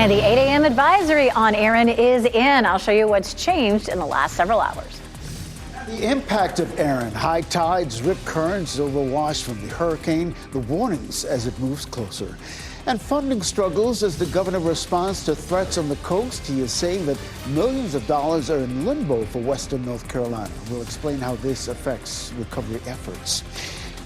And the 8 a.m. advisory on Aaron is in. I'll show you what's changed in the last several hours. The impact of Aaron, high tides, rip currents, overwash from the hurricane, the warnings as it moves closer. And funding struggles as the governor responds to threats on the coast. He is saying that millions of dollars are in limbo for Western North Carolina. We'll explain how this affects recovery efforts.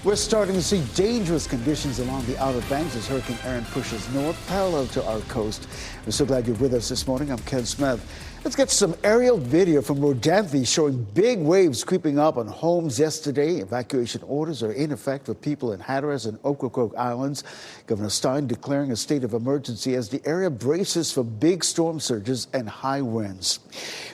We're starting to see dangerous conditions along the Outer Banks as Hurricane Aaron pushes north parallel to our coast. We're so glad you're with us this morning. I'm Ken Smith. Let's get some aerial video from Rodanthe showing big waves creeping up on homes yesterday. Evacuation orders are in effect for people in Hatteras and Ocracoke Islands. Governor Stein declaring a state of emergency as the area braces for big storm surges and high winds.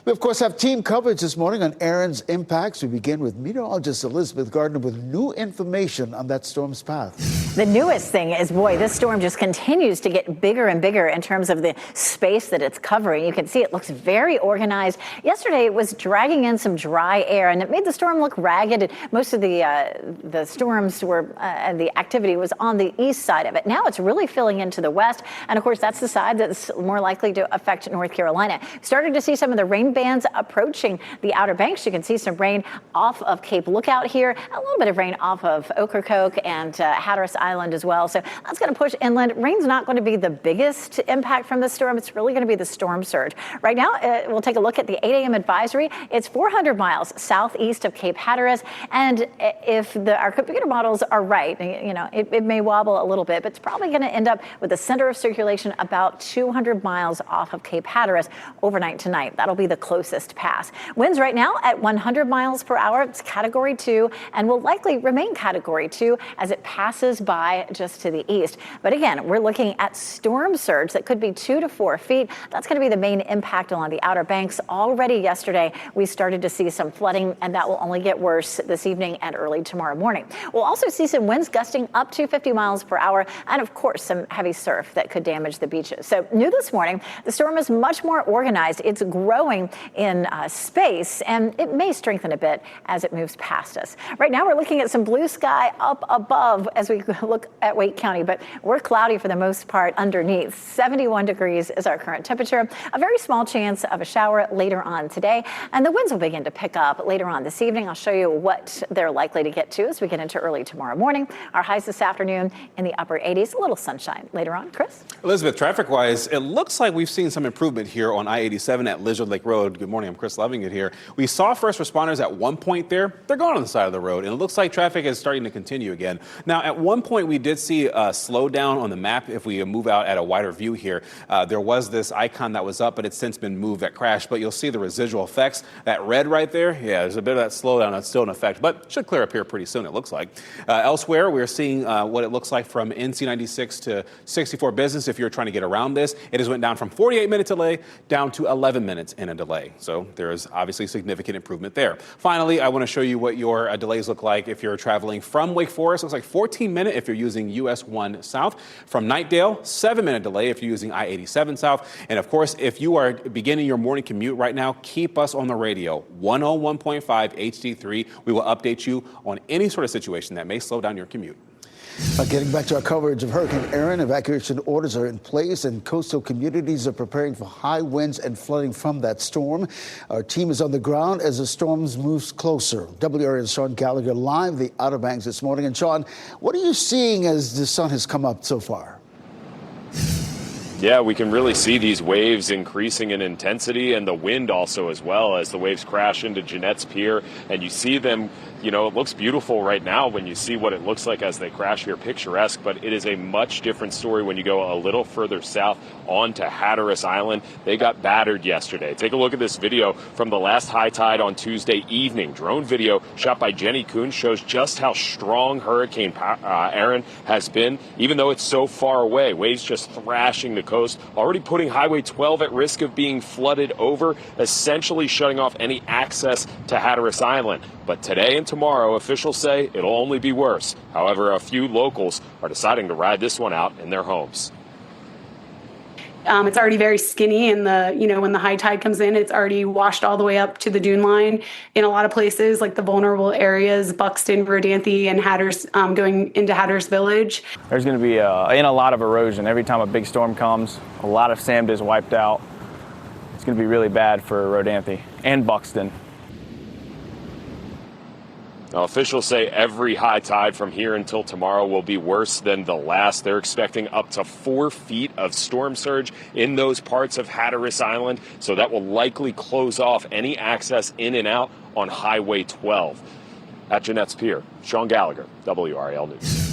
We, of course, have team coverage this morning on Aaron's impacts. We begin with meteorologist Elizabeth Gardner with new information on that storm's path. The newest thing is, boy, this storm just continues to get bigger and bigger in terms of the space that it's covering. You can see it looks very organized. Yesterday, it was dragging in some dry air, and it made the storm look ragged. Most of the storms were, and the activity was on the east side of it. Now it's really filling into the west, and of course, that's the side that's more likely to affect North Carolina. Starting to see some of the rain bands approaching the Outer Banks. You can see some rain off of Cape Lookout here, a little bit of rain off of Ocracoke and Hatteras Island as well. So that's going to push inland. Rain's not going to be the biggest impact from the storm. It's really going to be the storm surge. Right now, we'll take a look at the 8 a.m. advisory. It's 400 miles southeast of Cape Hatteras. And if our computer models are right, you know, it may wobble a little bit, but it's probably going to end up with the center of circulation about 200 miles off of Cape Hatteras overnight tonight. That'll be the closest pass. Winds right now at 100 miles per hour. It's Category 2 and will likely remain Category 2 as it passes by just to the east. But again, we're looking at storm surge that could be 2 to 4 feet. That's going to be the main impact along the Outer Banks. Already yesterday, we started to see some flooding, and that will only get worse this evening and early tomorrow morning. We'll also see some winds gusting up to 50 miles per hour, and of course, some heavy surf that could damage the beaches. So new this morning, the storm is much more organized. It's growing in space, and it may strengthen a bit as it moves past us. Right now, we're looking at some blue sky up above as we look at Wake County, but we're cloudy for the most part underneath. 71 degrees is our current temperature. A very small chance of a shower later on today, and the winds will begin to pick up later on this evening. I'll show you what they're likely to get to as we get into early tomorrow morning. Our highs this afternoon in the upper 80s, a little sunshine later on. Chris? Elizabeth, traffic-wise, it looks like we've seen some improvement here on I-87 at Lizard Lake Road. Good morning, I'm Chris Loving it here. We saw first responders at one point there. They're gone on the side of the road, and it looks like traffic is starting to continue again. Now, at one point, we did see a slowdown on the map. If we move out at a wider view here, there was this icon that was up, but it's since been moved that crashed. But you'll see the residual effects. That red right there, yeah, there's a bit of that slowdown that's still in effect, but should clear up here pretty soon, it looks like. Elsewhere, we're seeing what it looks like from NC 96 to 64 Business. If you're trying to get around this, it has went down from 48-minute delay down to 11 minutes in a delay. So there is obviously significant improvement there. Finally, I want to show you what your delays look like if you're traveling from Wake Forest. It looks like 14-minute if you're using US 1 South. From Knightdale, 7-minute delay if you're using I-87 South. And of course, if you are beginning your morning commute right now, keep us on the radio, 101.5 HD3. We will update you on any sort of situation that may slow down your commute. Getting back to our coverage of Hurricane Aaron, evacuation orders are in place and coastal communities are preparing for high winds and flooding from that storm. Our team is on the ground as the storm moves closer. WRAL's Sean Gallagher live the Outer Banks this morning. And Sean, what are you seeing as the sun has come up so far? Yeah, we can really see these waves increasing in intensity and the wind also as well as the waves crash into Jeanette's Pier. And you see them, you know, it looks beautiful right now when you see what it looks like as they crash here, picturesque. But it is a much different story when you go a little further south onto Hatteras Island. They got battered yesterday. Take a look at this video from the last high tide on Tuesday evening. Drone video shot by Jenny Kuhn shows just how strong Hurricane Aaron has been, even though it's so far away. Waves just thrashing the coast, already putting Highway 12 at risk of being flooded over, essentially shutting off any access to Hatteras Island. But today and tomorrow, officials say it'll only be worse. However, a few locals are deciding to ride this one out in their homes. It's already very skinny, and when the high tide comes in, it's already washed all the way up to the dune line. In a lot of places, like the vulnerable areas, Buxton, Rodanthe, and Hatters, going into Hatters Village. There's going to be a lot of erosion every time a big storm comes. A lot of sand is wiped out. It's going to be really bad for Rodanthe and Buxton. Now, officials say every high tide from here until tomorrow will be worse than the last. They're expecting up to 4 feet of storm surge in those parts of Hatteras Island, so that will likely close off any access in and out on Highway 12. At Jeanette's Pier, Sean Gallagher, WRAL News.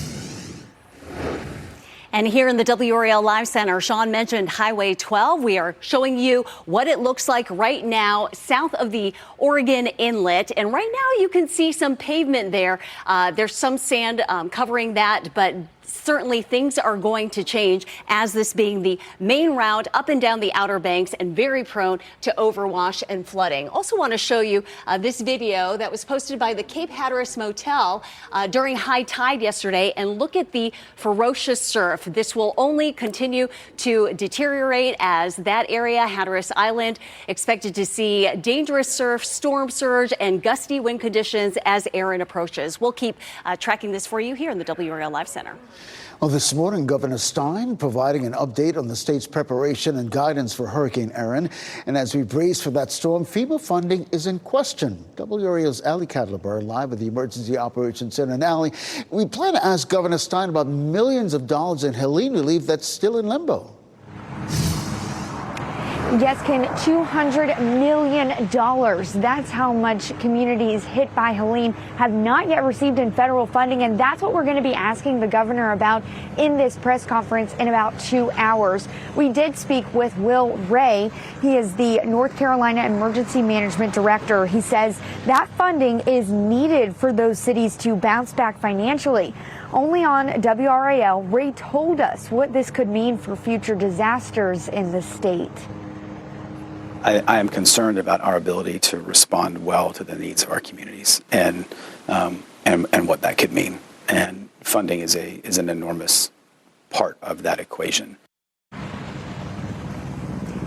And here in the WRAL Live Center, Sean mentioned Highway 12. We are showing you what it looks like right now south of the Oregon Inlet. And right now you can see some pavement there. There's some sand covering that, but certainly things are going to change as this being the main route up and down the Outer Banks and very prone to overwash and flooding. Also want to show you this video that was posted by the Cape Hatteras Motel during high tide yesterday. And look at the ferocious surf. This will only continue to deteriorate as that area, Hatteras Island, expected to see dangerous surf, storm surge, and gusty wind conditions as Erin approaches. We'll keep tracking this for you here in the WRAL Live Center. Well, this morning, Governor Stein providing an update on the state's preparation and guidance for Hurricane Erin. And as we brace for that storm, FEMA funding is in question. WRAL's Ali Cadlebar live at the Emergency Operations Center. And Ali, we plan to ask Governor Stein about millions of dollars in Helene relief that's still in limbo. Yes, Ken, $200 million. That's how much communities hit by Helene have not yet received in federal funding. And that's what we're going to be asking the governor about in this press conference in about 2 hours. We did speak with Will Ray. He is the North Carolina Emergency Management Director. He says that funding is needed for those cities to bounce back financially. Only on WRAL, Ray told us what this could mean for future disasters in the state. I am concerned about our ability to respond well to the needs of our communities and what that could mean. And funding is an enormous part of that equation.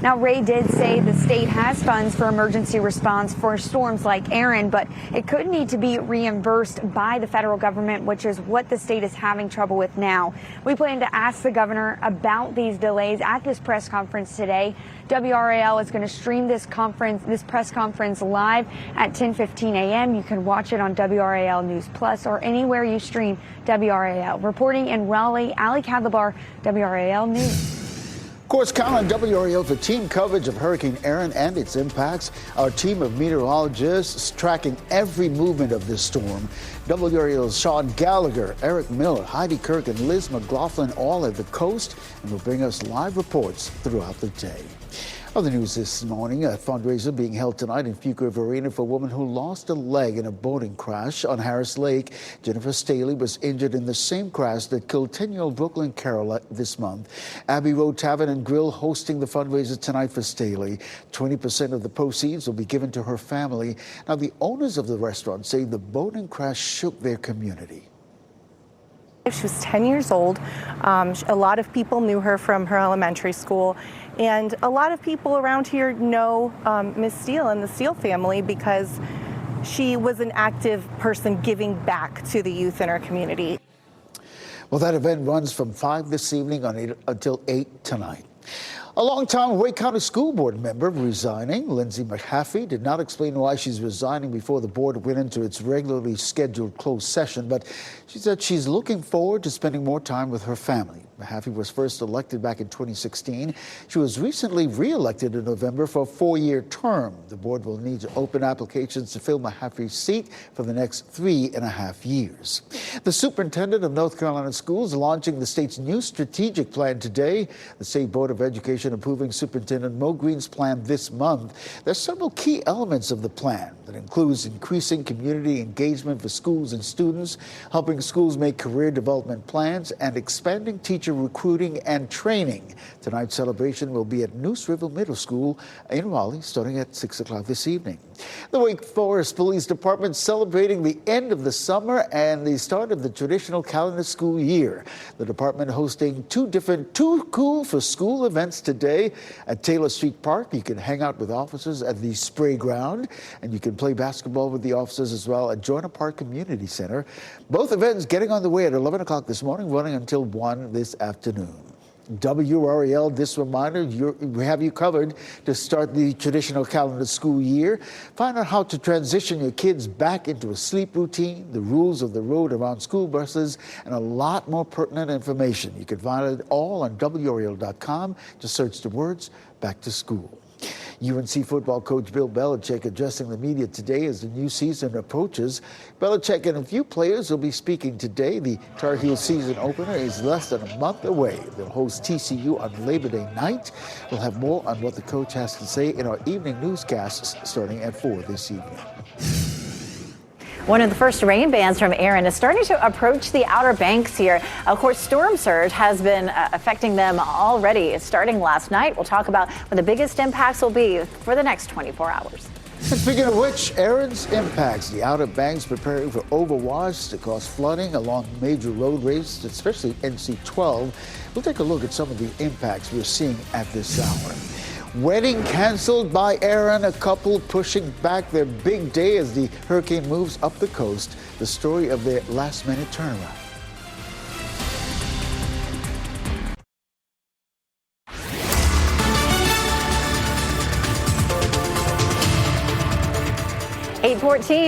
Now, Ray did say the state has funds for emergency response for storms like Erin, but it could need to be reimbursed by the federal government, which is what the state is having trouble with now. We plan to ask the governor about these delays at this press conference today. WRAL is going to stream this press conference live at 10:15 a.m. You can watch it on WRAL News Plus or anywhere you stream WRAL. Reporting in Raleigh, Ali Cadlebar, WRAL News. Of course, count on WRAL for team coverage of Hurricane Erin and its impacts. Our team of meteorologists tracking every movement of this storm. WRAL's Sean Gallagher, Eric Miller, Heidi Kirk, and Liz McLaughlin all at the coast and will bring us live reports throughout the day. Other news this morning, a fundraiser being held tonight in Fuquay River Arena for a woman who lost a leg in a boating crash on Harris Lake. Jennifer Staley was injured in the same crash that killed 10-year-old Brooklyn Carroll this month. Abbey Road Tavern and Grill hosting the fundraiser tonight for Staley. 20% of the proceeds will be given to her family. Now, the owners of the restaurant say the boating crash shook their community. She was 10 years old. A lot of people knew her from her elementary school. And a lot of people around here know Ms. Steele and the Steele family because she was an active person giving back to the youth in our community. Well, that event runs from 5 this evening until 8 tonight. A longtime Wake County School Board member resigning. Lindsay McHaffey did not explain why she's resigning before the board went into its regularly scheduled closed session, but she said she's looking forward to spending more time with her family. McHaffey was first elected back in 2016. She was recently re-elected in November for a 4-year term. The board will need to open applications to fill McHaffey's seat for the next 3.5 years. The superintendent of North Carolina schools launching the state's new strategic plan today. The State Board of Education approving Superintendent Mo Green's plan this month. There's several key elements of the plan that includes increasing community engagement for schools and students, helping schools make career development plans, and expanding teacher recruiting and training. Tonight's celebration will be at Neuse River Middle School in Raleigh starting at 6 o'clock this evening. The Wake Forest Police Department celebrating the end of the summer and the start of the traditional calendar school year. The department hosting two Too Cool for School events today at Taylor Street Park. You can hang out with officers at the Spray Ground, and you can play basketball with the officers as well at Joyner Park Community Center. Both events getting on the way at 11 o'clock this morning, running until 1 this afternoon. WRAL, this reminder, we have you covered to start the traditional calendar school year. Find out how to transition your kids back into a sleep routine, the rules of the road around school buses, and a lot more pertinent information. You can find it all on WRAL.com. Just search the words "back to school." UNC football coach Bill Belichick addressing the media today as the new season approaches. Belichick and a few players will be speaking today. The Tar Heel season opener is less than a month away. They'll host TCU on Labor Day night. We'll have more on what the coach has to say in our evening newscasts starting at 4 this evening. One of the first rain bands from Aaron is starting to approach the Outer Banks here. Of course, storm surge has been affecting them already starting last night. We'll talk about what the biggest impacts will be for the next 24 hours. And speaking of which, Aaron's impacts. The Outer Banks preparing for overwash to cause flooding along major roadways, especially NC 12. We'll take a look at some of the impacts we're seeing at this hour. Wedding canceled by Aaron, a couple pushing back their big day as the hurricane moves up the coast. The story of their last-minute turnaround.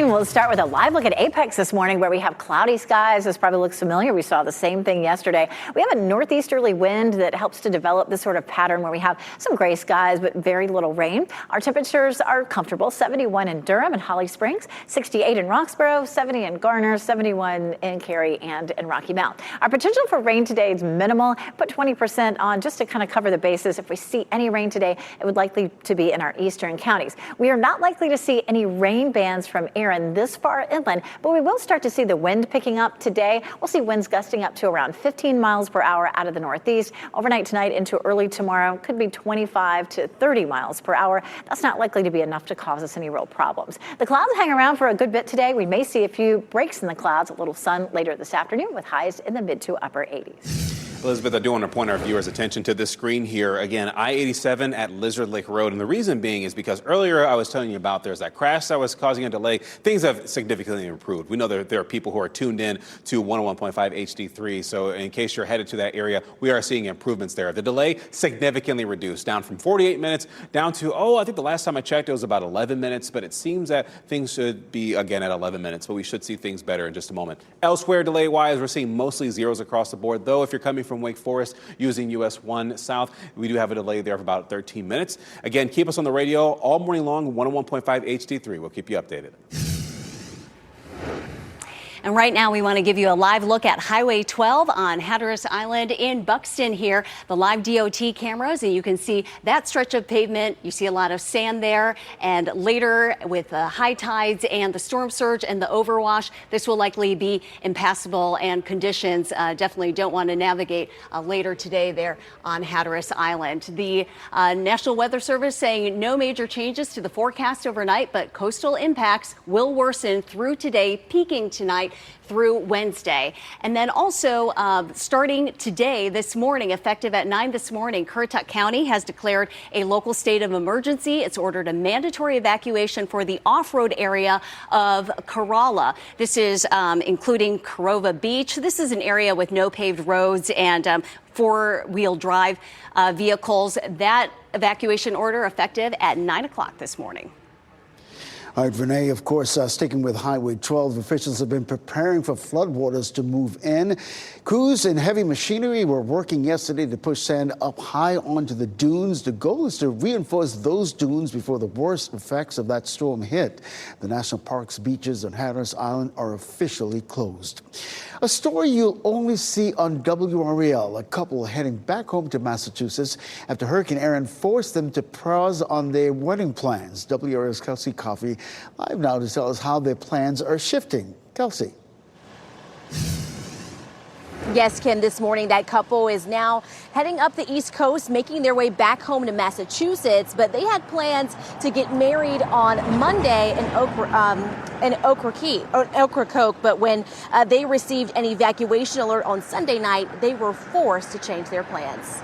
We'll start with a live look at Apex this morning where we have cloudy skies. This probably looks familiar. We saw the same thing yesterday. We have a northeasterly wind that helps to develop this sort of pattern where we have some gray skies but very little rain. Our temperatures are comfortable. 71 in Durham and Holly Springs, 68 in Roxborough, 70 in Garner, 71 in Cary and in Rocky Mount. Our potential for rain today is minimal. Put 20% on just to kind of cover the bases. If we see any rain today, it would likely to be in our eastern counties. We are not likely to see any rain bands from Aaron this far inland, but we will start to see the wind picking up today. We'll see winds gusting up to around 15 miles per hour out of the northeast. Overnight tonight into early tomorrow could be 25 to 30 miles per hour. That's not likely to be enough to cause us any real problems. The clouds hang around for a good bit today. We may see a few breaks in the clouds, a little sun later this afternoon with highs in the mid to upper 80s. Elizabeth, I do want to point our viewers' attention to this screen here. Again, I-87 at Lizard Lake Road. And the reason being is because earlier I was telling you about there's that crash that was causing a delay. Things have significantly improved. We know that there are people who are tuned in to 101.5 HD3. So in case you're headed to that area, we are seeing improvements there. The delay significantly reduced, down from 48 minutes down to, I think the last time I checked, it was about 11 minutes. But it seems that things should be, again, at 11 minutes. But we should see things better in just a moment. Elsewhere, delay-wise, we're seeing mostly zeros across the board, though if you're coming from Wake Forest using US 1 South, we do have a delay there of about 13 minutes. Again, keep us on the radio all morning long, 101.5 HD3. We'll keep you updated. And right now we want to give you a live look at Highway 12 on Hatteras Island in Buxton here. The live DOT cameras, and you can see that stretch of pavement. You see a lot of sand there. And later with the high tides and the storm surge and the overwash, this will likely be impassable and conditions definitely don't want to navigate later today there on Hatteras Island. The National Weather Service saying no major changes to the forecast overnight, but coastal impacts will worsen through today, peaking tonight through Wednesday. And then also starting today, this morning, effective at 9 this morning, Currituck County has declared a local state of emergency. It's ordered a mandatory evacuation for the off-road area of Corolla. This is including Corova Beach. This is an area with no paved roads and four-wheel drive vehicles. That evacuation order effective at 9 o'clock this morning. All right, Renee, of course, sticking with Highway 12, officials have been preparing for floodwaters to move in. Crews and heavy machinery were working yesterday to push sand up high onto the dunes. The goal is to reinforce those dunes before the worst effects of that storm hit. The national park's beaches on Hatteras Island are officially closed. A story you'll only see on WRAL. A couple heading back home to Massachusetts after Hurricane Aaron forced them to pause on their wedding plans. WRAL's Kelsey Coffey live now to tell us how their plans are shifting. Kelsey. Yes, Kim, this morning that couple is now heading up the East Coast, making their way back home to Massachusetts, but they had plans to get married on Monday in Ocracoke, but when they received an evacuation alert on Sunday night, they were forced to change their plans.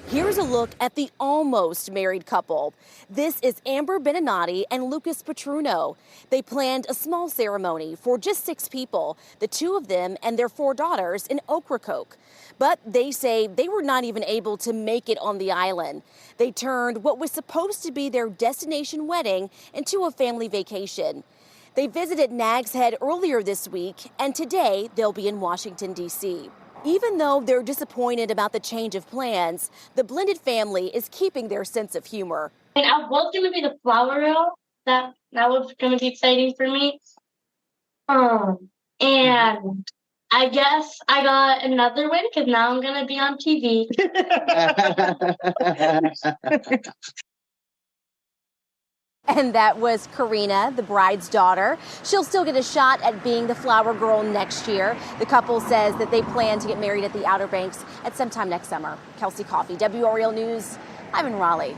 Here's a look at the almost married couple. This is Amber Beninati and Lucas Petruno. They planned a small ceremony for just 6 people, the 2 of them and their 4 daughters in Ocracoke. But they say they were not even able to make it on the island. They turned what was supposed to be their destination wedding into a family vacation. They visited Nag's Head earlier this week, and today they'll be in Washington, D.C. Even though they're disappointed about the change of plans, the blended family is keeping their sense of humor. I was going to be the flower girl. That was going to be exciting for me. And I guess I got another win because now I'm going to be on TV. And that was Karina, the bride's daughter. She'll still get a shot at being the flower girl next year. The couple says that they plan to get married at the Outer Banks at sometime next summer. Kelsey Coffey, WRAL News. I'm in Raleigh.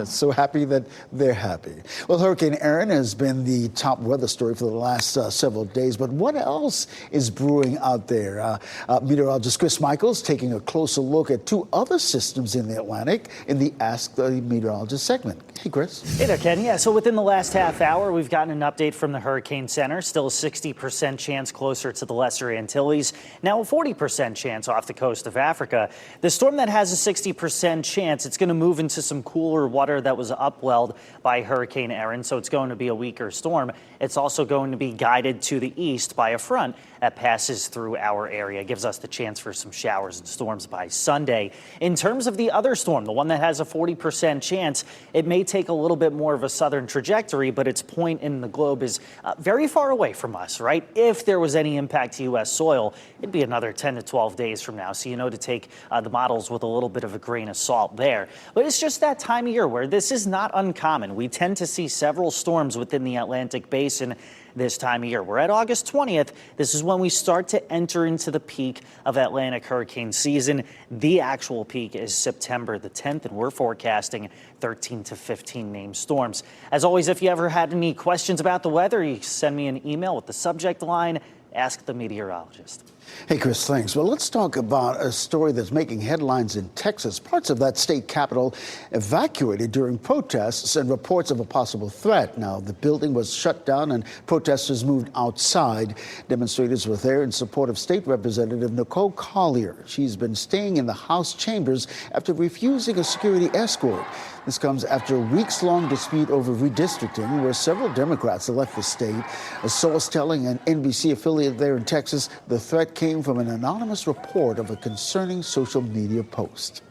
So happy that they're happy. Well, Hurricane Erin has been the top weather story for the last several days. But what else is brewing out there? Meteorologist Chris Michaels taking a closer look at 2 other systems in the Atlantic in the Ask the Meteorologist segment. Hey, Chris. Hey there, Ken. Yeah, so within the last half hour, we've gotten an update from the Hurricane Center. Still a 60% chance closer to the Lesser Antilles. Now a 40% chance off the coast of Africa. The storm that has a 60% chance, it's going to move into some cooler water that was upwelled by Hurricane Erin, so it's going to be a weaker storm. It's also going to be guided to the east by a front that passes through our area. It gives us the chance for some showers and storms by Sunday. In terms of the other storm, the one that has a 40% chance, it may take a little bit more of a southern trajectory, but its point in the globe is very far away from us, right? If there was any impact to U.S. soil, it'd be another 10 to 12 days from now. So, to take the models with a little bit of a grain of salt there. But it's just that time of year where this is not uncommon. We tend to see several storms within the Atlantic basin this time of year. We're at August 20th. This is when we start to enter into the peak of Atlantic hurricane season. The actual peak is September the 10th, and we're forecasting 13 to 15 named storms. As always, if you ever had any questions about the weather, you can send me an email with the subject line, Ask the Meteorologist. Hey, Chris, thanks. Well, let's talk about a story that's making headlines in Texas. Parts of that state capital evacuated during protests and reports of a possible threat. Now, the building was shut down and protesters moved outside. Demonstrators were there in support of State Representative Nicole Collier. She's been staying in the House chambers after refusing a security escort. This comes after a weeks-long dispute over redistricting, where several Democrats left the state. A source telling an NBC affiliate there in Texas the threat came from an anonymous report of a concerning social media post.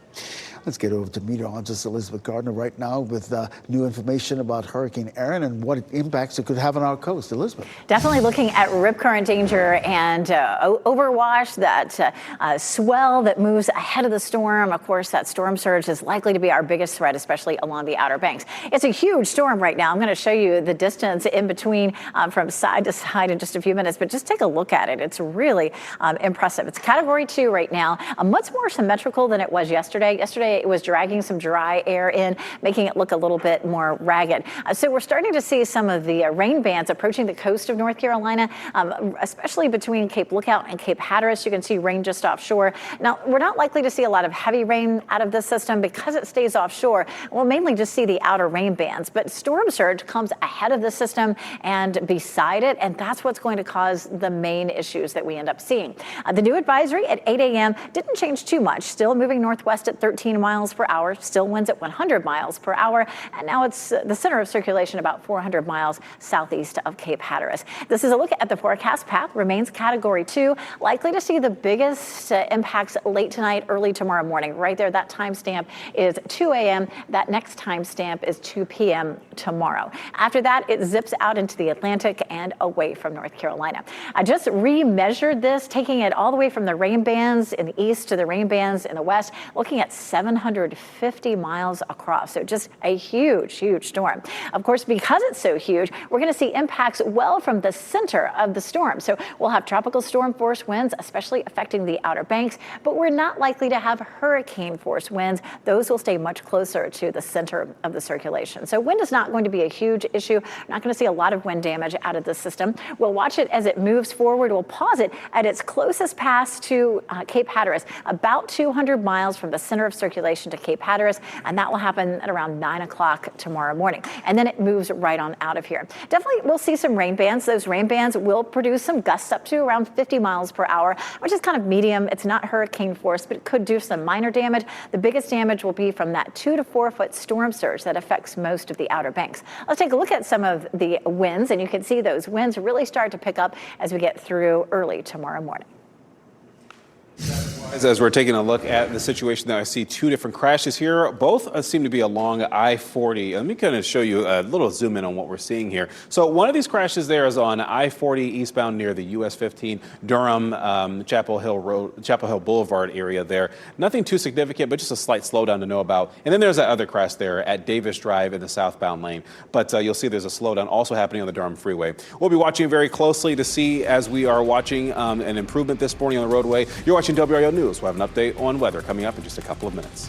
Let's get over to meteorologist Elizabeth Gardner right now with new information about Hurricane Erin and what impacts it could have on our coast. Elizabeth. Definitely looking at rip current danger and overwash, that swell that moves ahead of the storm. Of course, that storm surge is likely to be our biggest threat, especially along the Outer Banks. It's a huge storm right now. I'm going to show you the distance in between from side to side in just a few minutes, but just take a look at it. It's really impressive. It's Category 2 right now, much more symmetrical than it was yesterday. Yesterday, it was dragging some dry air in, making it look a little bit more ragged. So we're starting to see some of the rain bands approaching the coast of North Carolina, especially between Cape Lookout and Cape Hatteras. You can see rain just offshore. Now, we're not likely to see a lot of heavy rain out of this system because it stays offshore. We'll mainly just see the outer rain bands, but storm surge comes ahead of the system and beside it, and that's what's going to cause the main issues that we end up seeing. The new advisory at 8 a.m. didn't change too much. Still moving northwest at 13 miles per hour, still winds at 100 miles per hour, and now it's the center of circulation about 400 miles southeast of Cape Hatteras. This is a look at the forecast path. Remains Category 2, likely to see the biggest impacts late tonight, early tomorrow morning. Right there, that timestamp is 2 a.m. That next timestamp is 2 p.m. tomorrow. After that, it zips out into the Atlantic and away from North Carolina. I just remeasured this, taking it all the way from the rain bands in the east to the rain bands in the west, looking at 7 750 miles across. So just a huge, huge storm. Of course, because it's so huge, we're going to see impacts well from the center of the storm. So we'll have tropical storm force winds, especially affecting the Outer Banks, but we're not likely to have hurricane force winds. Those will stay much closer to the center of the circulation. So wind is not going to be a huge issue. We're not going to see a lot of wind damage out of this system. We'll watch it as it moves forward. We'll pause it at its closest pass to Cape Hatteras, about 200 miles from the center of circulation to Cape Hatteras, and that will happen at around 9 o'clock tomorrow morning. And then it moves right on out of here. Definitely we'll see some rain bands. Those rain bands will produce some gusts up to around 50 miles per hour, which is kind of medium. It's not hurricane force, but it could do some minor damage. The biggest damage will be from that 2 to 4 foot storm surge that affects most of the Outer Banks. Let's take a look at some of the winds, and you can see those winds really start to pick up as we get through early tomorrow morning. As we're taking a look at the situation now, I see two different crashes here. Both seem to be along I-40. Let me kind of show you a little zoom in on what we're seeing here. So one of these crashes there is on I-40 eastbound near the US 15 Durham Chapel Hill Boulevard area there. Nothing too significant, but just a slight slowdown to know about. And then there's that other crash there at Davis Drive in the southbound lane. But you'll see there's a slowdown also happening on the Durham Freeway. We'll be watching very closely to see as we are watching an improvement this morning on the roadway. You're watching WRAL News. We'll have an update on weather coming up in just a couple of minutes.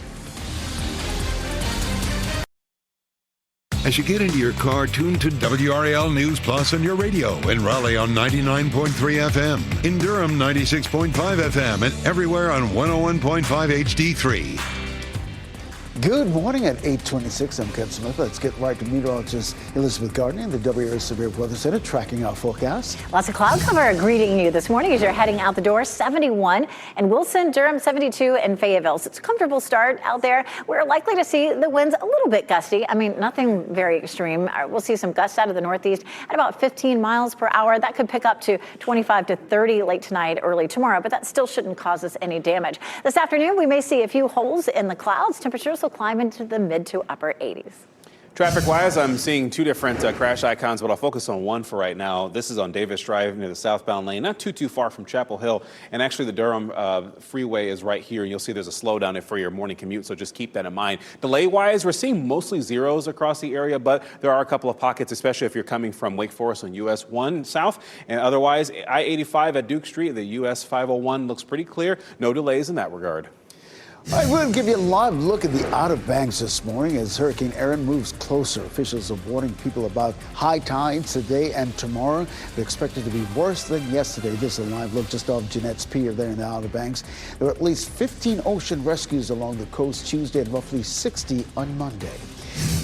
As you get into your car, tune to WRAL News Plus on your radio. In Raleigh on 99.3 FM. In Durham, 96.5 FM. And everywhere on 101.5 HD3. Good morning at 8:26. I'm Ken Smith. Let's get right to meteorologist Elizabeth Gardner in the WRAL Severe Weather Center tracking our forecast. Lots of cloud cover greeting you this morning as you're heading out the door. 71 in Wilson, Durham, 72 in Fayetteville. So it's a comfortable start out there. We're likely to see the winds a little bit gusty. I mean, nothing very extreme. We'll see some gusts out of the northeast at about 15 miles per hour. That could pick up to 25 to 30 late tonight, early tomorrow, but that still shouldn't cause us any damage. This afternoon, we may see a few holes in the clouds. Temperatures will climb into the mid to upper 80s. Traffic-wise, I'm seeing two different crash icons, but I'll focus on one for right now. This is on Davis Drive near the southbound lane, not too far from Chapel Hill. And actually, the Durham freeway is right here. You'll see there's a slowdown for your morning commute, so just keep that in mind. Delay-wise, we're seeing mostly zeros across the area, but there are a couple of pockets, especially if you're coming from Wake Forest on US 1 south. And otherwise, I-85 at Duke Street, the US 501 looks pretty clear. No delays in that regard. All right, we'll give you a live look at the Outer Banks this morning as Hurricane Erin moves closer. Officials are warning people about high tides today and tomorrow. They're expected to be worse than yesterday. This is a live look just off Jeanette's Pier there in the Outer Banks. There were at least 15 ocean rescues along the coast Tuesday and roughly 60 on Monday.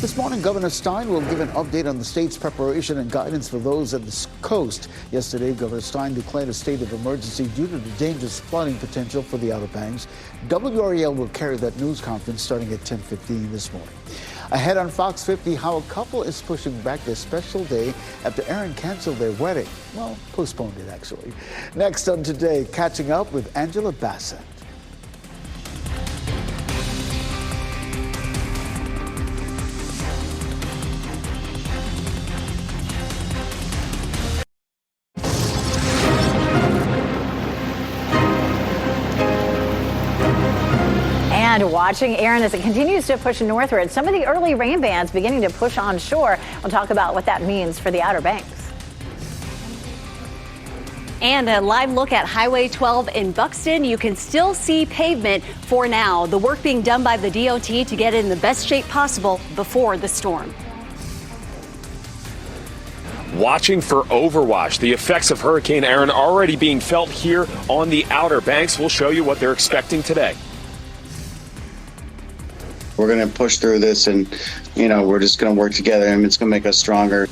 This morning, Governor Stein will give an update on the state's preparation and guidance for those at the coast. Yesterday, Governor Stein declared a state of emergency due to the dangerous flooding potential for the Outer Banks. WRAL will carry that news conference starting at 10:15 this morning. Ahead on Fox 50, how a couple is pushing back their special day after Erin canceled their wedding. Well, postponed it, actually. Next on Today, catching up with Angela Bassett. And watching Erin as it continues to push northward. Some of the early rain bands beginning to push onshore. We'll talk about what that means for the Outer Banks. And a live look at Highway 12 in Buxton. You can still see pavement for now. The work being done by the DOT to get it in the best shape possible before the storm. Watching for overwash. The effects of Hurricane Erin already being felt here on the Outer Banks. We'll show you what they're expecting today. We're going to push through this and, we're just going to work together and it's going to make us stronger.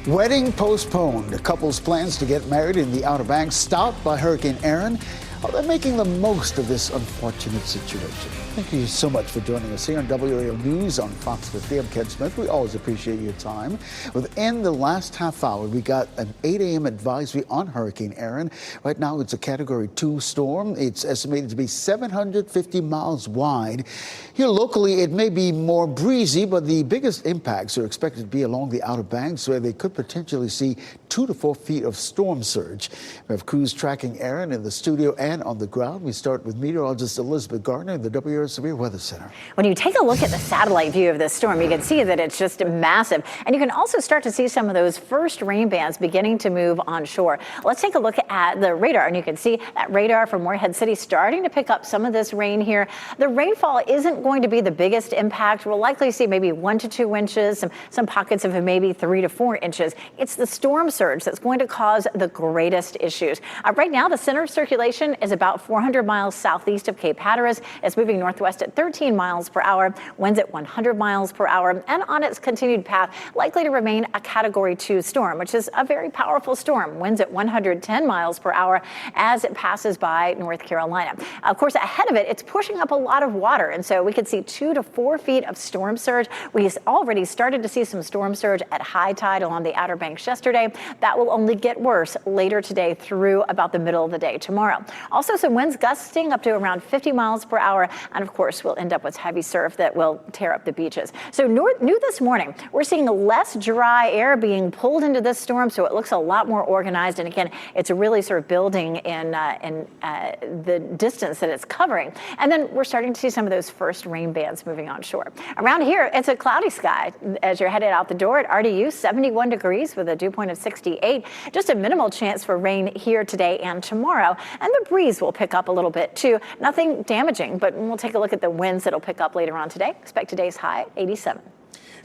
Wedding postponed. The couple's plans to get married in the Outer Banks stopped by Hurricane Erin. Well, they're making the most of this unfortunate situation. Thank you so much for joining us here on WRAL News on Fox 50. I'm Ken Smith. We always appreciate your time. Within the last half hour, we got an 8 a.m. advisory on Hurricane Erin. Right now, it's a Category 2 storm. It's estimated to be 750 miles wide. Here locally, it may be more breezy, but the biggest impacts are expected to be along the Outer Banks, where they could potentially see 2 to 4 feet of storm surge. We have crews tracking Erin in the studio and And on the ground, we start with meteorologist Elizabeth Gardner in the WRAL Severe Weather Center. When you take a look at the satellite view of this storm, you can see that it's just massive. And you can also start to see some of those first rain bands beginning to move onshore. Let's take a look at the radar, and you can see that radar from Morehead City starting to pick up some of this rain here. The rainfall isn't going to be the biggest impact. We'll likely see maybe 1 to 2 inches, some pockets of maybe 3 to 4 inches. It's the storm surge that's going to cause the greatest issues. Right now, the center of circulation is about 400 miles southeast of Cape Hatteras. It's moving northwest at 13 miles per hour, winds at 100 miles per hour, and on its continued path, likely to remain a Category 2 storm, which is a very powerful storm. Winds at 110 miles per hour as it passes by North Carolina. Of course, ahead of it, it's pushing up a lot of water, and so we could see 2 to 4 feet of storm surge. We already started to see some storm surge at high tide along the Outer Banks yesterday. That will only get worse later today through about the middle of the day tomorrow. Also, some winds gusting up to around 50 miles per hour, and of course, we'll end up with heavy surf that will tear up the beaches. So new this morning, we're seeing less dry air being pulled into this storm, so it looks a lot more organized. And again, it's really sort of building in the distance that it's covering. And then we're starting to see some of those first rain bands moving onshore. Around here, it's a cloudy sky as you're headed out the door at RDU, 71 degrees with a dew point of 68. Just a minimal chance for rain here today and tomorrow. And the breeze will pick up a little bit too. Nothing damaging, but we'll take a look at the winds that'll pick up later on today. Expect today's high, 87.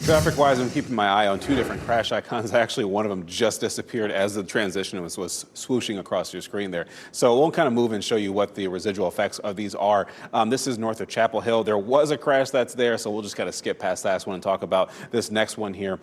Traffic-wise, I'm keeping my eye on 2 different crash icons. Actually, one of them just disappeared as the transition was swooshing across your screen there. So we'll kind of move and show you what the residual effects of these are. This is north of Chapel Hill. There was a crash that's there, so we'll just kind of skip past that one and talk about this next one here.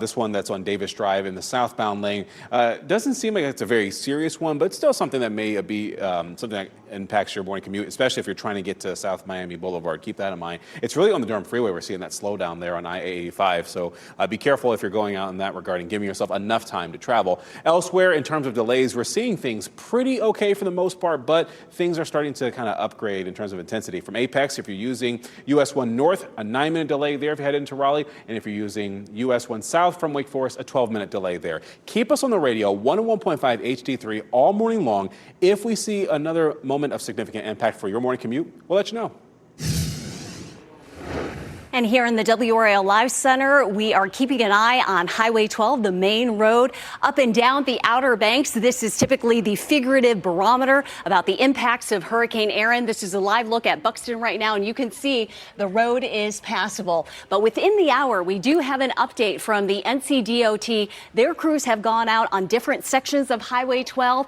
This one that's on Davis Drive in the southbound lane. Doesn't seem like it's a very serious one, but it's still something that may be something that impacts your morning commute, especially if you're trying to get to South Miami Boulevard. Keep that in mind. It's really on the Durham Freeway. We're seeing that slowdown there on I-85. So be careful if you're going out in that regard and giving yourself enough time to travel. Elsewhere, in terms of delays, we're seeing things pretty okay for the most part, but things are starting to kind of upgrade in terms of intensity. From Apex, if you're using US 1 North, a 9-minute delay there if you head into Raleigh, and if you're using US 1 South from Wake Forest, a 12-minute delay there. Keep us on the radio, 101.5 HD3 all morning long. If we see another moment of significant impact for your morning commute, we'll let you know. And here in the WRAL Live Center, we are keeping an eye on Highway 12, the main road up and down the Outer Banks. This is typically the figurative barometer about the impacts of Hurricane Erin. This is a live look at Buxton right now, and you can see the road is passable. But within the hour, we do have an update from the NCDOT. Their crews have gone out on different sections of Highway 12.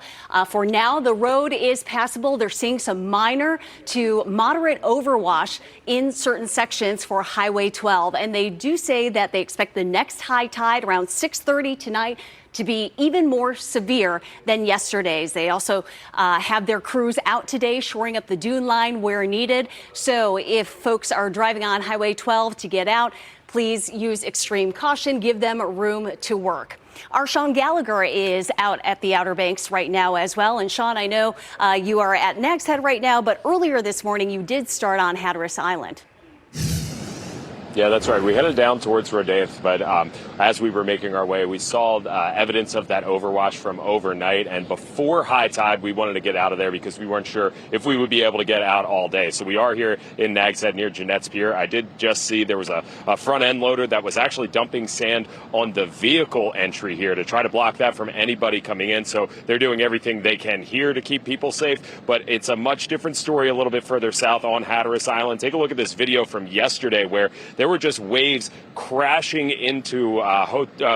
For now, the road is passable. They're seeing some minor to moderate overwash in certain sections for Highway 12, and they do say that they expect the next high tide around 6:30 tonight to be even more severe than yesterday's. They also have their crews out today shoring up the dune line where needed. So if folks are driving on Highway 12 to get out, please use extreme caution. Give them room to work. Our Sean Gallagher is out at the Outer Banks right now as well. And Sean, I know you are at Nags Head right now, but earlier this morning you did start on Hatteras Island. Yeah, that's right. We headed down towards Rodanthe, but as we were making our way, we saw evidence of that overwash from overnight. And before high tide, we wanted to get out of there because we weren't sure if we would be able to get out all day. So we are here in Nags Head near Jeanette's Pier. I did just see there was a front end loader that was actually dumping sand on the vehicle entry here to try to block that from anybody coming in. So they're doing everything they can here to keep people safe. But it's a much different story a little bit further south on Hatteras Island. Take a look at this video from yesterday where there were just waves crashing into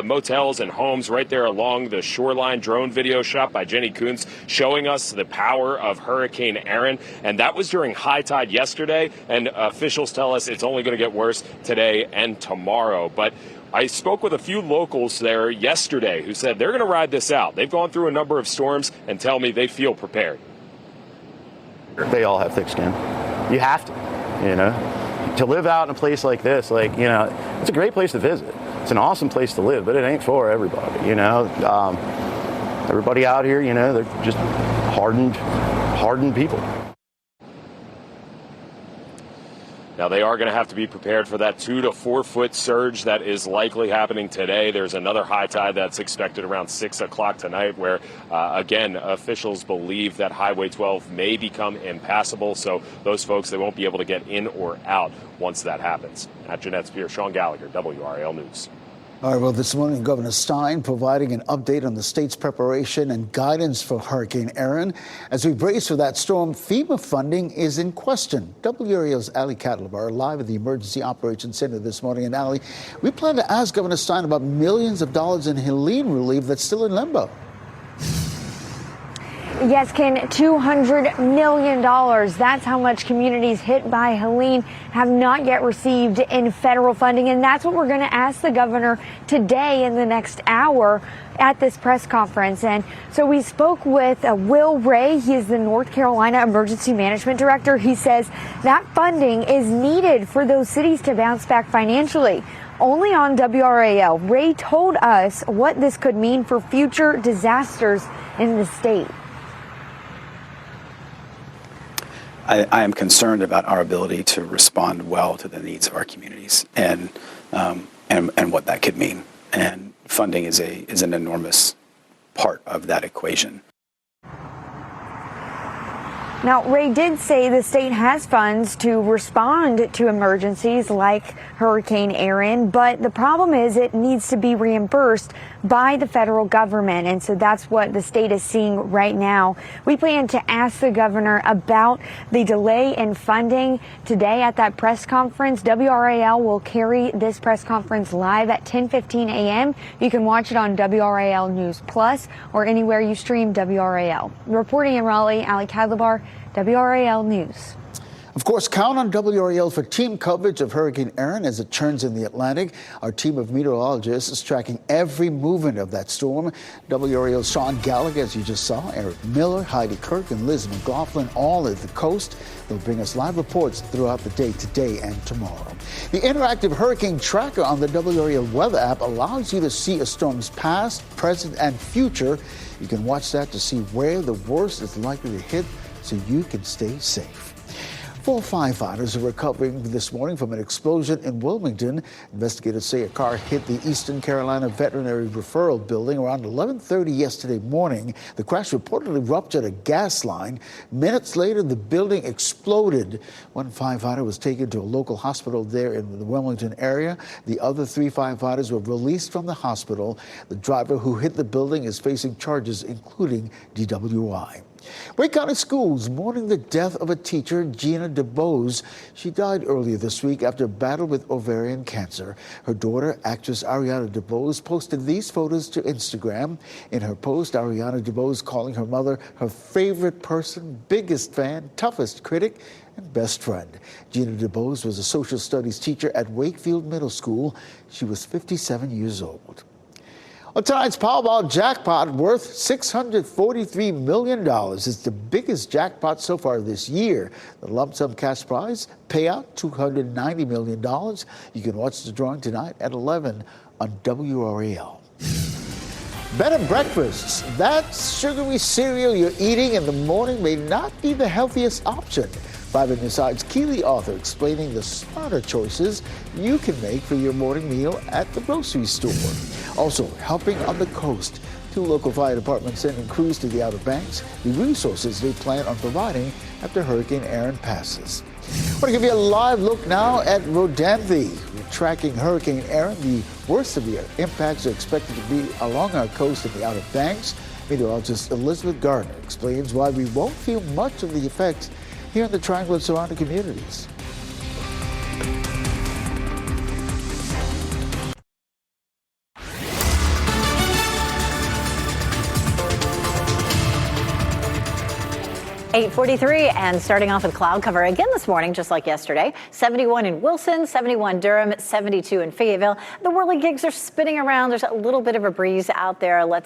motels and homes right there along the shoreline. Drone video shot by Jenny Coons showing us the power of Hurricane Erin. And that was during high tide yesterday. And officials tell us it's only going to get worse today and tomorrow. But I spoke with a few locals there yesterday who said they're going to ride this out. They've gone through a number of storms and tell me they feel prepared. They all have thick skin. You have to, you know. To live out in a place like this, like, you know, it's a great place to visit. It's an awesome place to live, but it ain't for everybody, you know. Everybody out here, you know, they're just hardened people. Now, they are going to have to be prepared for that 2 to 4 foot surge that is likely happening today. There's another high tide that's expected around 6 o'clock tonight where, again, officials believe that Highway 12 may become impassable. So those folks, they won't be able to get in or out once that happens. At Jeanette's Pier, Sean Gallagher, WRAL News. All right, well, this morning, Governor Stein providing an update on the state's preparation and guidance for Hurricane Erin. As we brace for that storm, FEMA funding is in question. WRAL's Ali Katlabar live at the Emergency Operations Center this morning. And Ali, we plan to ask Governor Stein about millions of dollars in Helene relief that's still in limbo. Yes, Ken, $200 million. That's how much communities hit by Helene have not yet received in federal funding. And that's what we're going to ask the governor today in the next hour at this press conference. And so we spoke with Will Ray. He is the North Carolina Emergency Management Director. He says that funding is needed for those cities to bounce back financially. Only on WRAL, Ray told us what this could mean for future disasters in the state. I am concerned about our ability to respond well to the needs of our communities and what that could mean. And funding is an enormous part of that equation. Now, Ray did say the state has funds to respond to emergencies like Hurricane Erin, but the problem is it needs to be reimbursed by the federal government. And so that's what the state is seeing right now. We plan to ask the governor about the delay in funding today at that press conference. WRAL will carry this press conference live at 10:15 a.m. You can watch it on WRAL News Plus or anywhere you stream WRAL. Reporting in Raleigh, Ali Kadlabar, WRAL News. Of course, count on WRAL for team coverage of Hurricane Erin as it churns in the Atlantic. Our team of meteorologists is tracking every movement of that storm. WRAL's Sean Gallagher, as you just saw, Eric Miller, Heidi Kirk, and Liz McLaughlin, all at the coast. They'll bring us live reports throughout the day today and tomorrow. The interactive hurricane tracker on the WRAL weather app allows you to see a storm's past, present, and future. You can watch that to see where the worst is likely to hit so you can stay safe. 4 firefighters are recovering this morning from an explosion in Wilmington. Investigators say a car hit the Eastern Carolina Veterinary Referral Building around 11:30 yesterday morning. The crash reportedly ruptured a gas line. Minutes later, the building exploded. One firefighter was taken to a local hospital there in the Wilmington area. The other 3 firefighters were released from the hospital. The driver who hit the building is facing charges, including DWI. Wake County Schools mourning the death of a teacher, Gina DeBose. She died earlier this week after a battle with ovarian cancer. Her daughter, actress Ariana DeBose, posted these photos to Instagram. In her post, Ariana DeBose calling her mother her favorite person, biggest fan, toughest critic, and best friend. Gina DeBose was a social studies teacher at Wakefield Middle School. She was 57 years old. Well, tonight's Powerball jackpot worth $643 million. It's the biggest jackpot so far this year. The lump sum cash prize payout, $290 million. You can watch the drawing tonight at 11 on WRAL. Bed and breakfasts. That sugary cereal you're eating in the morning may not be the healthiest option. 5 Inside's Keeley Arthur explaining the smarter choices you can make for your morning meal at the grocery store. Also, helping on the coast. 2 local fire departments sending crews to the Outer Banks, the resources they plan on providing after Hurricane Erin passes. I want to give you a live look now at Rodanthe. We're tracking Hurricane Erin. The worst severe impacts are expected to be along our coast in the Outer Banks. Meteorologist Elizabeth Gardner explains why we won't feel much of the effects here in the Triangle and surrounding communities. .43 and starting off with cloud cover again this morning, just like yesterday. 71 in Wilson, 71 Durham, 72 in Fayetteville. The whirligigs are spinning around. There's a little bit of a breeze out there. We'll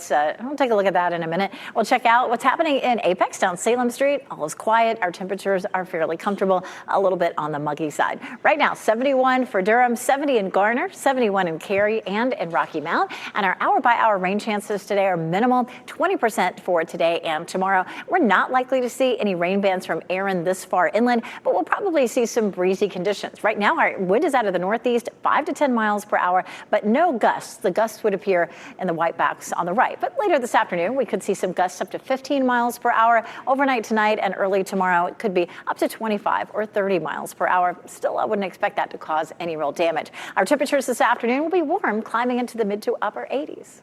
take a look at that in a minute. We'll check out what's happening in Apex down Salem Street. All is quiet. Our temperatures are fairly comfortable, a little bit on the muggy side. Right now, 71 for Durham, 70 in Garner, 71 in Cary and in Rocky Mount. And our hour-by-hour rain chances today are minimal, 20% for today and tomorrow. We're not likely to see see any rain bands from Aaron this far inland, but we'll probably see some breezy conditions. Right now, our wind is out of the northeast, 5 to 10 miles per hour, but no gusts. The gusts would appear in the whitebacks on the right. But later this afternoon, we could see some gusts up to 15 miles per hour. Overnight tonight and early tomorrow, it could be up to 25 or 30 miles per hour. Still, I wouldn't expect that to cause any real damage. Our temperatures this afternoon will be warm, climbing into the mid to upper 80s.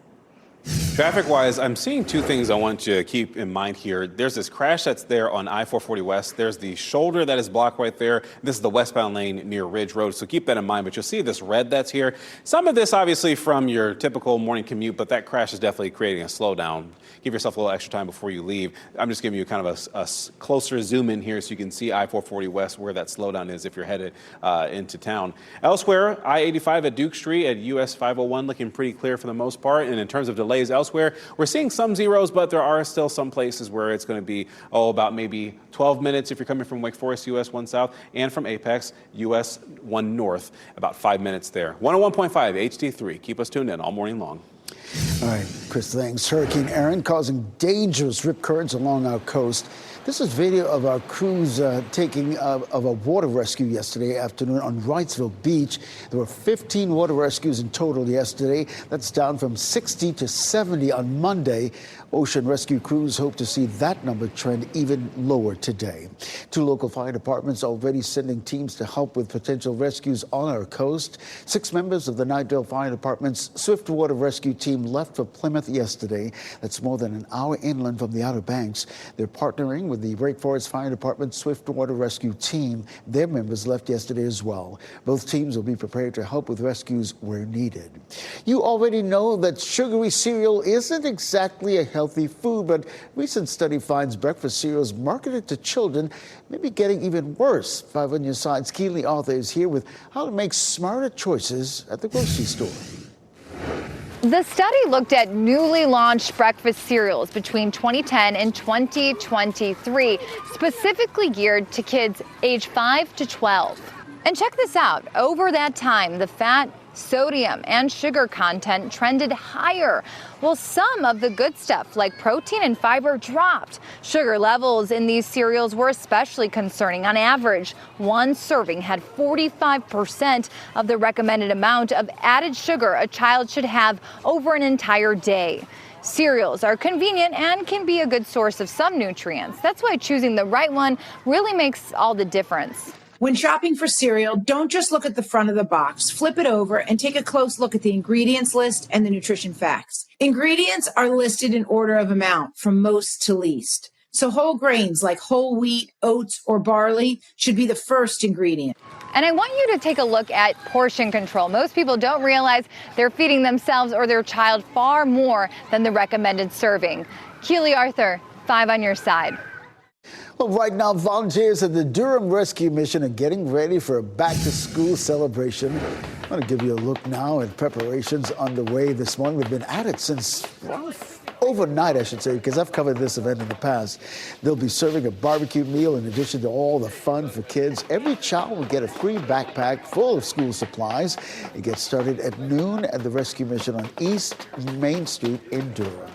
Traffic-wise, I'm seeing two things I want you to keep in mind here. There's this crash that's there on I-440 West. There's the shoulder that is blocked right there. This is the westbound lane near Ridge Road, so keep that in mind. But you'll see this red that's here. Some of this, obviously, from your typical morning commute, but that crash is definitely creating a slowdown. Give yourself a little extra time before you leave. I'm just giving you kind of a closer zoom in here so you can see I-440 West where that slowdown is if you're headed into town. Elsewhere, I-85 at Duke Street at US 501 looking pretty clear for the most part. And in terms of delays elsewhere, we're seeing some zeros, but there are still some places where it's going to be, about maybe 12 minutes if you're coming from Wake Forest, US 1 South, and from Apex, US 1 North, about 5 minutes there. 101.5 HD3. Keep us tuned in all morning long. All right, Chris, thanks. Hurricane Aaron causing dangerous rip currents along our coast. This is video of our crews taking of a water rescue yesterday afternoon on Wrightsville Beach. There were 15 water rescues in total yesterday. That's down from 60 to 70 on Monday. Ocean rescue crews hope to see that number trend even lower today. 2 local fire departments already sending teams to help with potential rescues on our coast. 6 members of the Knightdale Fire Department's Swift Water Rescue team left for Plymouth yesterday. That's more than an hour inland from the Outer Banks. They're partnering with the Wake Forest Fire Department Swift Water Rescue team. Their members left yesterday as well. Both teams will be prepared to help with rescues where needed. You already know that sugary cereal isn't exactly a healthy food, but recent study finds breakfast cereals marketed to children may be getting even worse. 5 on your side's Keeley Arthur is here with how to make smarter choices at the grocery store. The study looked at newly launched breakfast cereals between 2010 and 2023, specifically geared to kids age 5 to 12. And check this out. Over that time, the fat, sodium, and sugar content trended higher, while some of the good stuff like protein and fiber dropped. Sugar levels in these cereals were especially concerning. On average, one serving had 45% of the recommended amount of added sugar a child should have over an entire day. Cereals are convenient and can be a good source of some nutrients. That's why choosing the right one really makes all the difference. When shopping for cereal, don't just look at the front of the box. Flip it over and take a close look at the ingredients list and the nutrition facts. Ingredients are listed in order of amount from most to least. So whole grains like whole wheat, oats, or barley should be the first ingredient. And I want you to take a look at portion control. Most people don't realize they're feeding themselves or their child far more than the recommended serving. Keeley Arthur, 5 on your side. Well, right now, volunteers at the Durham Rescue Mission are getting ready for a back-to-school celebration. I'm going to give you a look now at preparations underway this morning. They've been at it since overnight, I should say, because I've covered this event in the past. They'll be serving a barbecue meal in addition to all the fun for kids. Every child will get a free backpack full of school supplies. It gets started at noon at the Rescue Mission on East Main Street in Durham.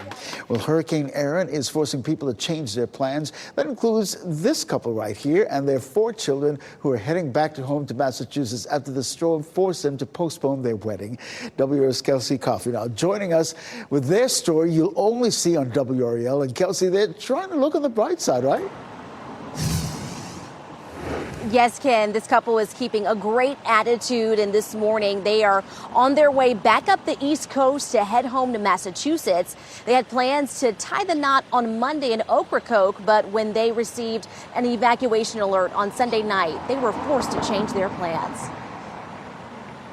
Well, Hurricane Aaron is forcing people to change their plans. That includes this couple right here and their 4 children who are heading back to home to Massachusetts after the storm forced them to postpone their wedding. WRAL's Kelsey Coffey now joining us with their story you'll only see on WRAL. And Kelsey, they're trying to look on the bright side, right? Yes, Ken, this couple is keeping a great attitude, and this morning they are on their way back up the East Coast to head home to Massachusetts. They had plans to tie the knot on Monday in Ocracoke, but when they received an evacuation alert on Sunday night, they were forced to change their plans.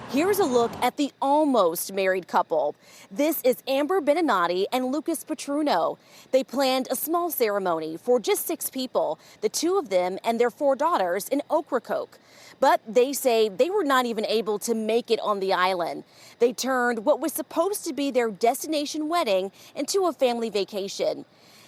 Here's a look at the almost married couple. This is Amber Beninati and Lucas Petruno. They planned a small ceremony for just 6 people, the 2 of them and their 4 daughters in Ocracoke. But they say they were not even able to make it on the island. They turned what was supposed to be their destination wedding into a family vacation.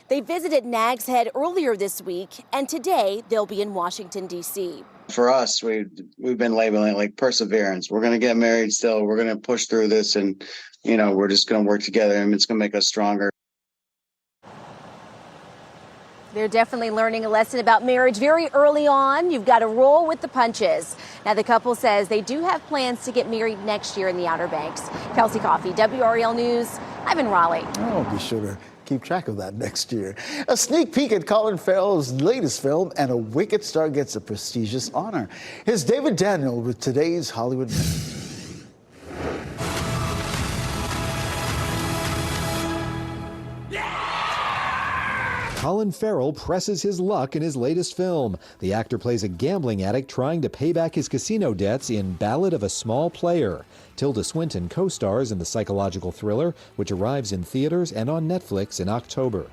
They visited Nags Head earlier this week, and today they'll be in Washington, D.C. For us, we've been labeling it like perseverance. We're going to get married still. We're going to push through this, and, we're just going to work together, and it's going to make us stronger. They're definitely learning a lesson about marriage very early on. You've got to roll with the punches. Now, the couple says they do have plans to get married next year in the Outer Banks. Kelsey Coffey, WRAL News. I'm in Raleigh. I'll be sure to keep track of that next year. A sneak peek at Colin Farrell's latest film, and a Wicked star gets a prestigious honor. Here's David Daniel with today's Hollywood Minute. Colin Farrell presses his luck in his latest film. The actor plays a gambling addict trying to pay back his casino debts in Ballad of a Small Player. Tilda Swinton co-stars in the psychological thriller, which arrives in theaters and on Netflix in October.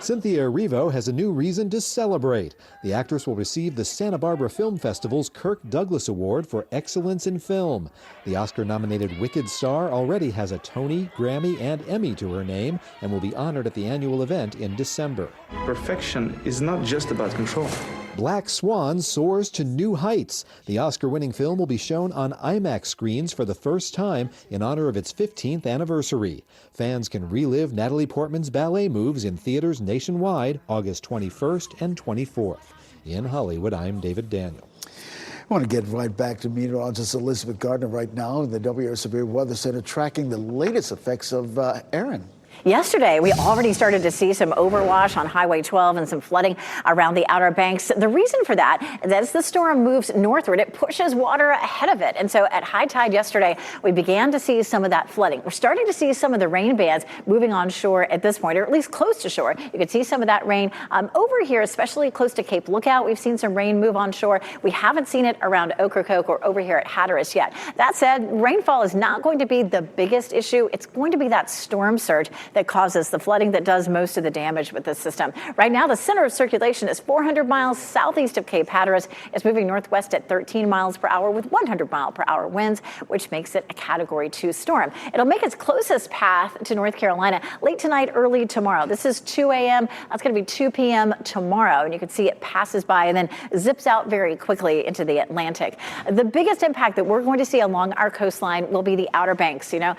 Cynthia Erivo has a new reason to celebrate. The actress will receive the Santa Barbara Film Festival's Kirk Douglas Award for Excellence in Film. The Oscar-nominated Wicked star already has a Tony, Grammy, and Emmy to her name and will be honored at the annual event in December. Perfection is not just about control. Black Swan soars to new heights. The Oscar-winning film will be shown on IMAX screens for the first time in honor of its 15th anniversary. Fans can relive Natalie Portman's ballet moves in theaters nationwide August 21st and 24th. In Hollywood, I'm David Daniel. I want to get right back to meteorologist Elizabeth Gardner right now in the WRAL Severe Weather Center tracking the latest effects of Erin. Yesterday, we already started to see some overwash on Highway 12 and some flooding around the Outer Banks. The reason for that is as the storm moves northward, it pushes water ahead of it. And so at high tide yesterday, we began to see some of that flooding. We're starting to see some of the rain bands moving on shore at this point, or at least close to shore. You can see some of that rain over here, especially close to Cape Lookout. We've seen some rain move on shore. We haven't seen it around Ocracoke or over here at Hatteras yet. That said, rainfall is not going to be the biggest issue. It's going to be that storm surge that causes the flooding that does most of the damage with this system. Right now, the center of circulation is 400 miles southeast of Cape Hatteras. It's moving northwest at 13 miles per hour with 100 mile per hour winds, which makes it a Category 2 storm. It'll make its closest path to North Carolina late tonight, early tomorrow. This is 2 a.m. That's going to be 2 p.m. tomorrow, and you can see it passes by and then zips out very quickly into the Atlantic. The biggest impact that we're going to see along our coastline will be the Outer Banks. You know,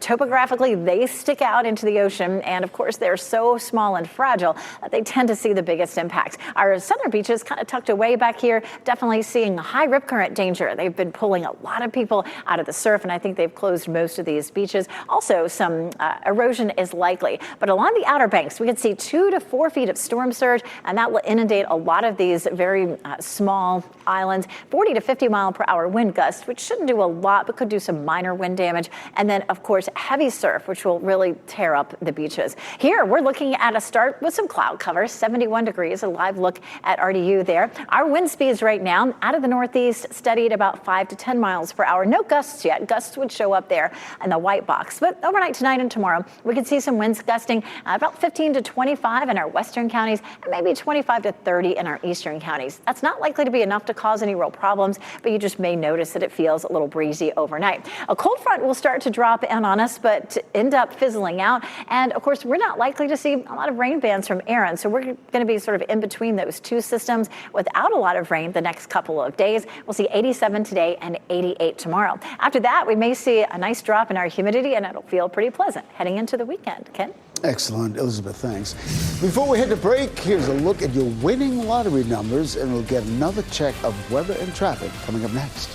topographically, they stick out into the ocean, and of course they're so small and fragile that they tend to see the biggest impacts. Our southern beaches kind of tucked away back here, definitely seeing high rip current danger. They've been pulling a lot of people out of the surf, and I think they've closed most of these beaches. Also, some erosion is likely, but along the Outer Banks, we could see 2 to 4 feet of storm surge, and that will inundate a lot of these very small islands. 40 to 50 mile per hour wind gusts, which shouldn't do a lot, but could do some minor wind damage. And then, of course, heavy surf, which will really tear up the beaches. Here, we're looking at a start with some cloud cover, 71 degrees, a live look at RDU there. Our wind speeds right now out of the northeast steady at about 5 to 10 miles per hour. No gusts yet. Gusts would show up there in the white box. But overnight tonight and tomorrow, we could see some winds gusting about 15 to 25 in our western counties and maybe 25 to 30 in our eastern counties. That's not likely to be enough to cause any real problems, but you just may notice that it feels a little breezy overnight. A cold front will start to drop in on us, but end up fizzling out. And of course, we're not likely to see a lot of rain bands from Erin. So we're going to be sort of in between those two systems without a lot of rain the next couple of days. We'll see 87 today and 88 tomorrow. After that, we may see a nice drop in our humidity, and it'll feel pretty pleasant heading into the weekend. Ken? Excellent, Elizabeth, thanks. Before we head to break, here's a look at your winning lottery numbers, and we'll get another check of weather and traffic coming up next.